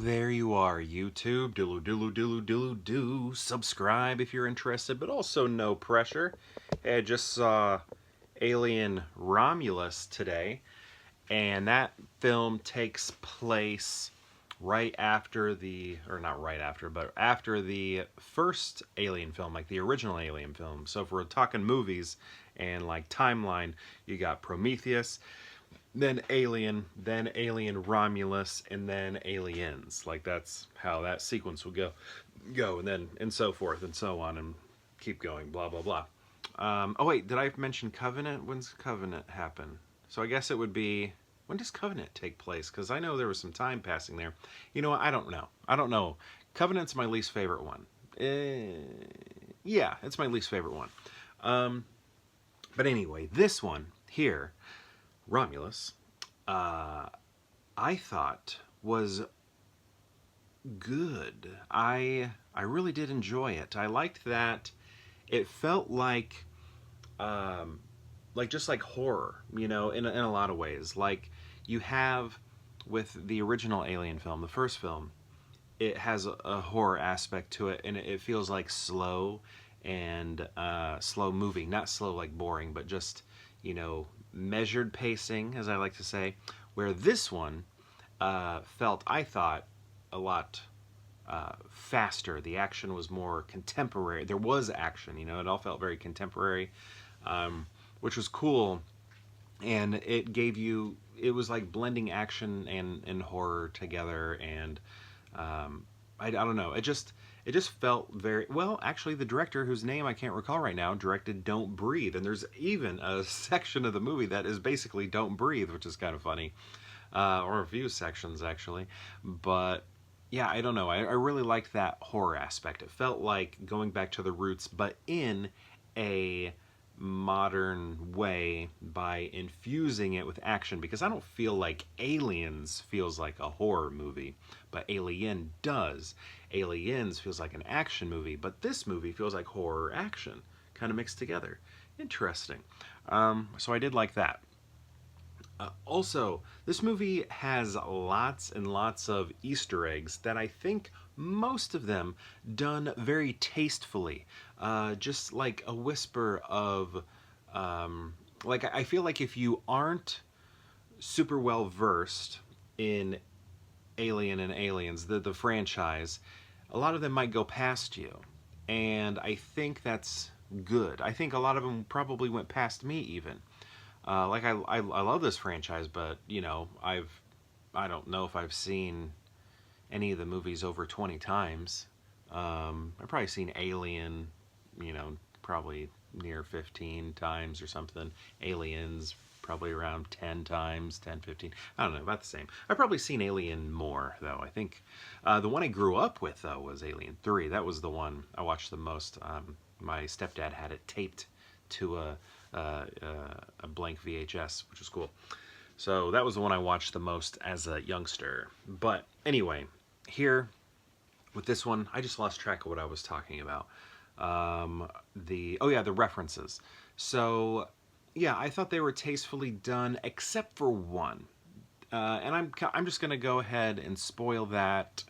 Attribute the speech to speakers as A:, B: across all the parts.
A: There you are, YouTube. Do. Subscribe if you're interested, but also no pressure. Hey, I just saw Alien Romulus today, and that film takes place right after or not right after, but after the first Alien film, like the original Alien film. So if we're talking movies and like timeline, you got Prometheus, then Alien Romulus, and then Aliens. Like that's how that sequence will go, and then and so forth and so on, and keep going. Blah blah blah. Oh wait, did I mention Covenant? When's Covenant happen? So I guess it would be, when does Covenant take place? Because I know there was some time passing there. You know what? I don't know. I don't know. Covenant's my least favorite one. Yeah, it's my least favorite one. But anyway, this one here, Romulus, I thought was good. I really did enjoy it. I liked that it felt just like horror, you know, in a lot of ways. Like you have with the original Alien film, the first film, it has a horror aspect to it, and it feels like slow and slow moving. Not slow like boring, but just, you know, measured pacing, as I like to say. Where this one felt, I thought, a lot faster. The action was more contemporary. There was action, you know, it all felt very contemporary, which was cool. And it gave you, it was like blending action and horror together. And I don't know, it just felt very well. Actually, the director, whose name I can't recall right now, directed Don't Breathe, and there's even a section of the movie that is basically Don't Breathe, which is kind of funny, or a few sections actually. But yeah, I don't know, I really liked that horror aspect. It felt like going back to the roots, but in a modern way by infusing it with action, because I don't feel like Aliens feels like a horror movie, but Alien does. Aliens feels like an action movie, but this movie feels like horror action, kind of mixed together. Interesting. So I did like that. Also, this movie has lots and lots of Easter eggs that I think most of them done very tastefully. Just like a whisper of, like, I feel like if you aren't super well versed in Alien and Aliens, the franchise, a lot of them might go past you. And I think that's good. I think a lot of them probably went past me even. Like I love this franchise, but you know, I don't know if I've seen any of the movies over 20 times. I've probably seen Alien, you know, probably near 15 times or something. Aliens probably around 10 times, 10, 15. I don't know, about the same. I've probably seen Alien more though. I think the one I grew up with though was Alien 3. That was the one I watched the most. My stepdad had it taped to a blank VHS, which was cool. So that was the one I watched the most as a youngster. But anyway, here with this one, I just lost track of what I was talking about. The references. So yeah, I thought they were tastefully done, except for one. And I'm just gonna go ahead and spoil that.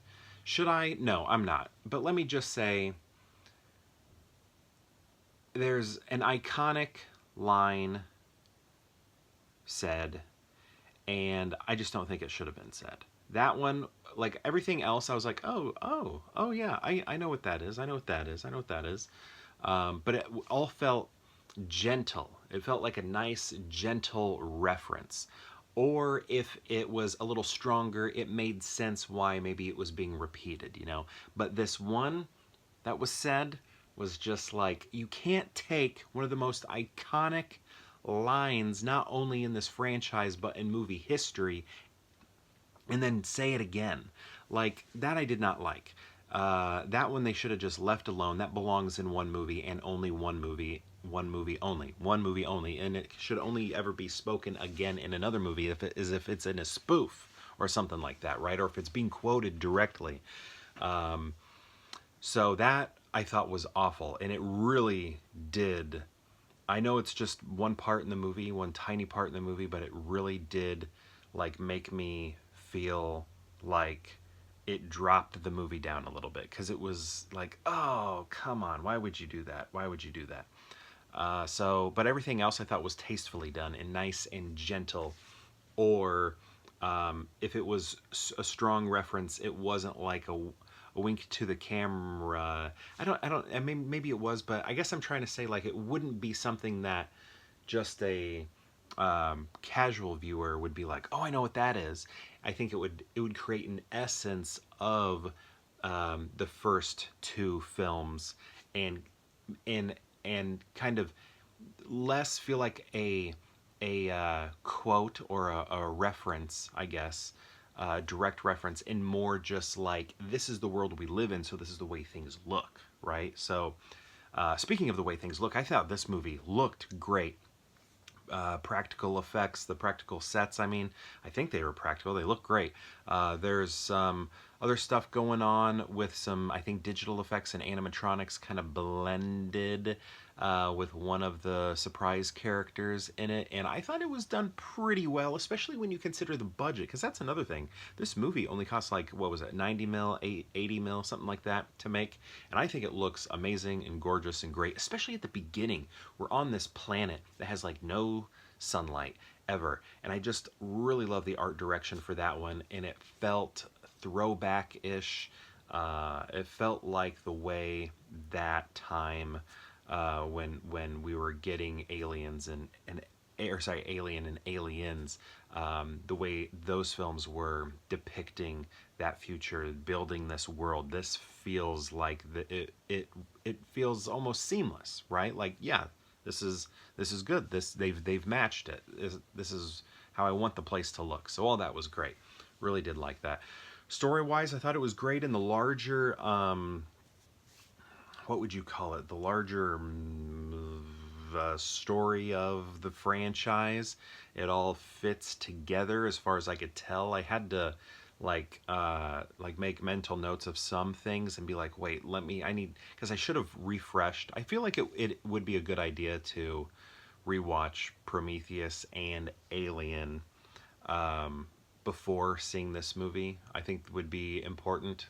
A: Should I? No, I'm not. But let me just say, there's an iconic line said, and I just don't think it should have been said. That one, like everything else, I was like, oh yeah, I know what that is. I know what that is. I know what that is. But it all felt gentle. It felt like a nice, gentle reference. Or if it was a little stronger, it made sense why maybe it was being repeated, you know. But this one that was said was just like, you can't take one of the most iconic lines, not only in this franchise, but in movie history, and then say it again. Like, that I did not like. That one they should have just left alone. That belongs in one movie, and only one movie only, and it should only ever be spoken again in another movie if it's in a spoof or something like that, right? Or if it's being quoted directly. So that I thought was awful, and it really did. I know it's just one part in the movie, one tiny part in the movie, but it really did like make me feel like it dropped the movie down a little bit because it was like, oh, come on, why would you do that? Why would you do that? But everything else I thought was tastefully done and nice and gentle. Or if it was a strong reference, it wasn't like a wink to the camera. I mean, maybe it was, but I guess I'm trying to say like it wouldn't be something that just a casual viewer would be like, oh, I know what that is. I think it would create an essence of the first two films, and and and kind of less feel like a quote or a reference, I guess, direct reference, and more just like this is the world we live in, so this is the way things look, right? So, speaking of the way things look, I thought this movie looked great. Practical effects, the practical sets. I mean, I think they were practical. They look great. There's some other stuff going on with some, I think, digital effects and animatronics kind of blended with one of the surprise characters in it. And I thought it was done pretty well, especially when you consider the budget, because that's another thing. This movie only cost like, what was it, 90 mil, 80 mil, something like that to make. And I think it looks amazing and gorgeous and great, especially at the beginning. We're on this planet that has like no sunlight ever. And I just really love the art direction for that one. And it felt throwback-ish. It felt like the way that time when we were getting aliens Alien and Aliens, the way those films were depicting that future, building this world. This feels like it feels almost seamless, right? Like, yeah, this is good. They've matched it. This is how I want the place to look. So all that was great. Really did like that. Story-wise, I thought it was great in the larger what would you call it? The larger story of the franchise. It all fits together as far as I could tell. I had to like make mental notes of some things and be like, wait, because I should have refreshed. I feel like it would be a good idea to rewatch Prometheus and Alien before seeing this movie. I think would be important.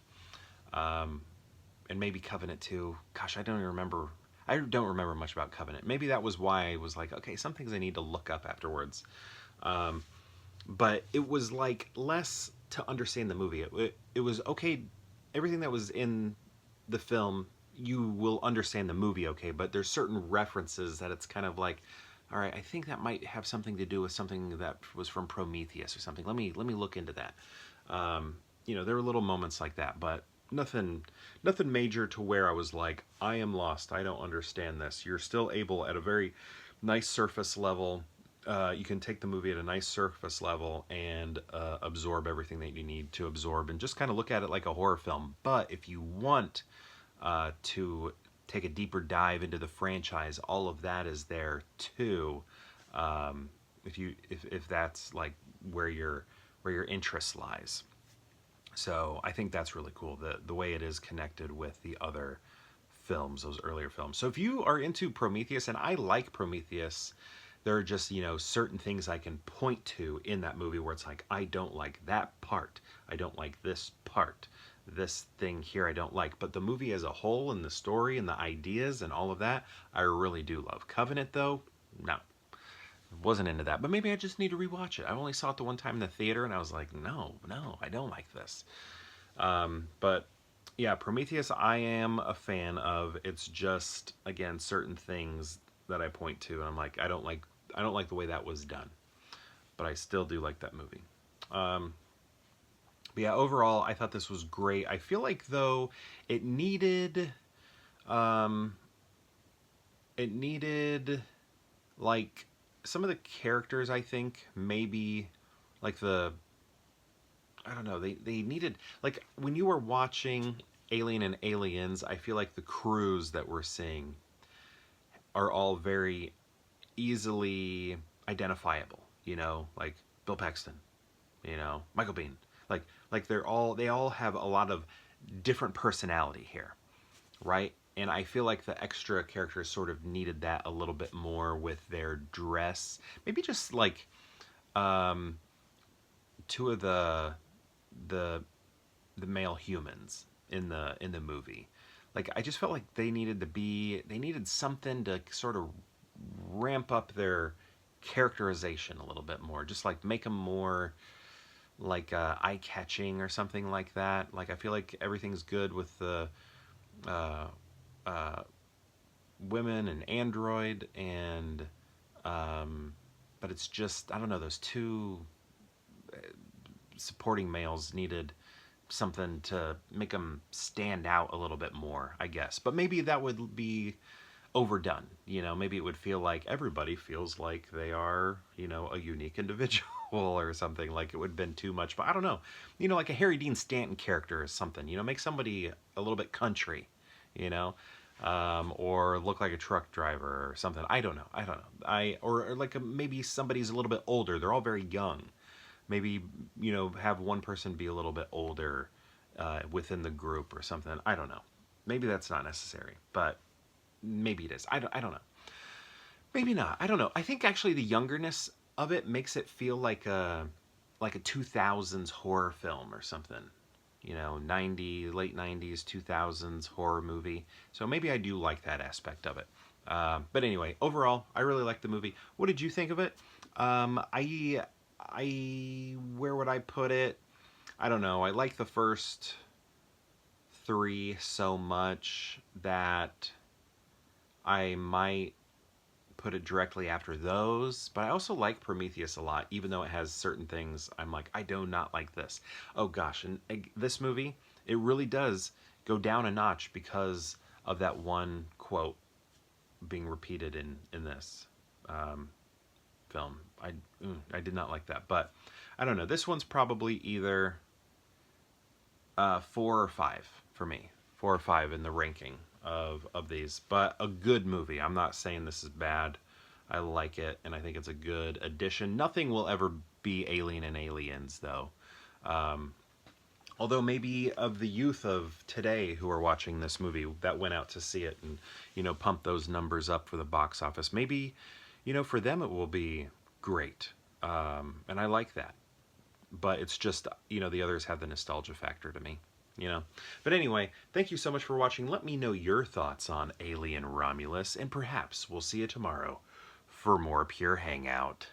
A: And maybe Covenant too. Gosh, I don't even remember. I don't remember much about Covenant. Maybe that was why I was like, okay, some things I need to look up afterwards. But it was like less to understand the movie. It was okay. Everything that was in the film, you will understand the movie okay. But there's certain references that it's kind of like, all right, I think that might have something to do with something that was from Prometheus or something. Let me look into that. There were little moments like that, but nothing major to where I was like, I am lost. I don't understand this. You're still able at a very nice surface level. You can take the movie at a nice surface level and absorb everything that you need to absorb and just kind of look at it like a horror film. But if you want to take a deeper dive into the franchise, all of that is there too. If that's like where your interest lies. So I think that's really cool, the way it is connected with the other films, those earlier films. So if you are into Prometheus, and I like Prometheus, there are just, certain things I can point to in that movie where it's like, I don't like that part. I don't like this part. This thing here I don't like. But the movie as a whole and the story and the ideas and all of that, I really do love. Covenant, though, no. Wasn't into that, but maybe I just need to rewatch it. I only saw it the one time in the theater, and I was like, no, I don't like this. But yeah, Prometheus, I am a fan of. It's just again certain things that I point to, and I'm like, I don't like the way that was done, but I still do like that movie. But yeah, overall, I thought this was great. I feel like though it needed like some of the characters, I think, maybe like I don't know, they needed, like when you were watching Alien and Aliens, I feel like the crews that we're seeing are all very easily identifiable, like Bill Paxton, Michael Biehn, like they all have a lot of different personality here, right? And I feel like the extra characters sort of needed that a little bit more with their dress. Maybe just like two of the the male humans in the movie. Like I just felt like they needed something to sort of ramp up their characterization a little bit more, just like make them more like eye catching or something like that. Like I feel like everything's good with the uh, uh, women and android and but it's just I don't know, those two supporting males needed something to make them stand out a little bit more, I guess. But maybe that would be overdone. You know, maybe it would feel like everybody feels like they are, you know, a unique individual or something. Like it would have been too much. But I don't know. You know, like a Harry Dean Stanton character or something. You know, make somebody a little bit country, you know, or look like a truck driver or something. I don't know. I don't know. Or like maybe somebody's a little bit older. They're all very young. Maybe, you know, have one person be a little bit older within the group or something. I don't know. Maybe that's not necessary, but maybe it is. I don't know. Maybe not. I don't know. I think actually the youngerness of it makes it feel like a 2000s horror film or something. You know, late 90s, 2000s horror movie. So maybe I do like that aspect of it. But anyway, overall, I really like the movie. What did you think of it? Where would I put it? I don't know. I like the first three so much that I might put it directly after those. But I also like Prometheus a lot, even though it has certain things I'm like, I do not like this. Oh gosh, and this movie, it really does go down a notch because of that one quote being repeated in this film. I did not like that, but I don't know. This one's probably either 4 or 5 for me. 4 or 5 in the ranking of these, but a good movie. I'm not saying this is bad. I like it, and I think it's a good addition. Nothing will ever be Alien and Aliens, though. Although maybe of the youth of today who are watching this movie that went out to see it and, you know, pump those numbers up for the box office, maybe, you know, for them it will be great. And I like that. But it's just, you know, the others have the nostalgia factor to me, you know. But anyway, thank you so much for watching. Let me know your thoughts on Alien Romulus, and perhaps we'll see you tomorrow for more Pure Hangout.